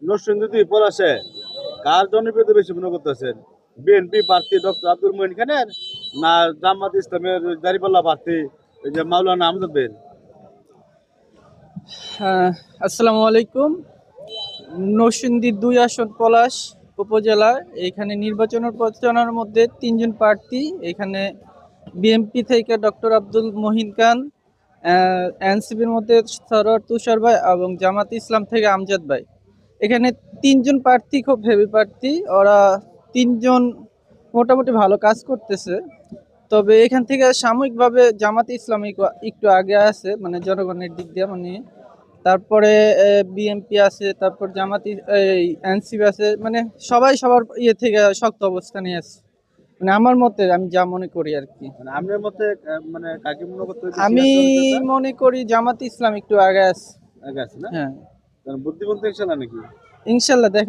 নরসিংদী পলাশে কার জনপ্রিয়তা বেশি মনে করতেছেন? বিএনপি প্রার্থী ডক্টর আব্দুল মঈন খানের, না জামাত ইসলামের দাঁড়িপাল্লা প্রার্থী এই যে মাওলানা আহমদ বেন? হ্যাঁ, আসসালামু আলাইকুম। নরসিংদী ২ আসন পলাশ উপজেলা। এখানে নির্বাচনের প্রচারণার মধ্যে তিনজন প্রার্থী। এখানে বিএনপি থেকে ডক্টর আব্দুল মহিন খান, এনসিপির মধ্যে সরোয়ার তুষার ভাই এবং জামাত ইসলাম থেকে আমজাদ ভাই। এখানে তিনজন প্রার্থী খুব হেভি প্রার্থী। ওরা তিনজন মোটামুটি ভালো কাজ করতেছে। তবে এখান থেকে সাময়িকভাবে জামাত ইসলাম একটু আগে আছে, মানে জনগণের দিক দিয়ে, মানে তারপরে বিএনপি আছে, তারপর এই এনসিপি আছে, মানে সবাই সবার ইয়ে থেকে শক্ত অবস্থানে আছে। মানে আমার মতে আমি যা মনে করি আর কি। মানে আপনার মতে মানে কাকে মনে করতে বেশি আমি আছে জনপ্রিয়তা? মনে করি জামাত ইসলাম একটু আগে আছে। আগে আছে না? হ্যাঁ, কারণ বুদ্ধিমন্ত ইনশাল্লাহ নাকি? ইনশাল্লাহ দেখা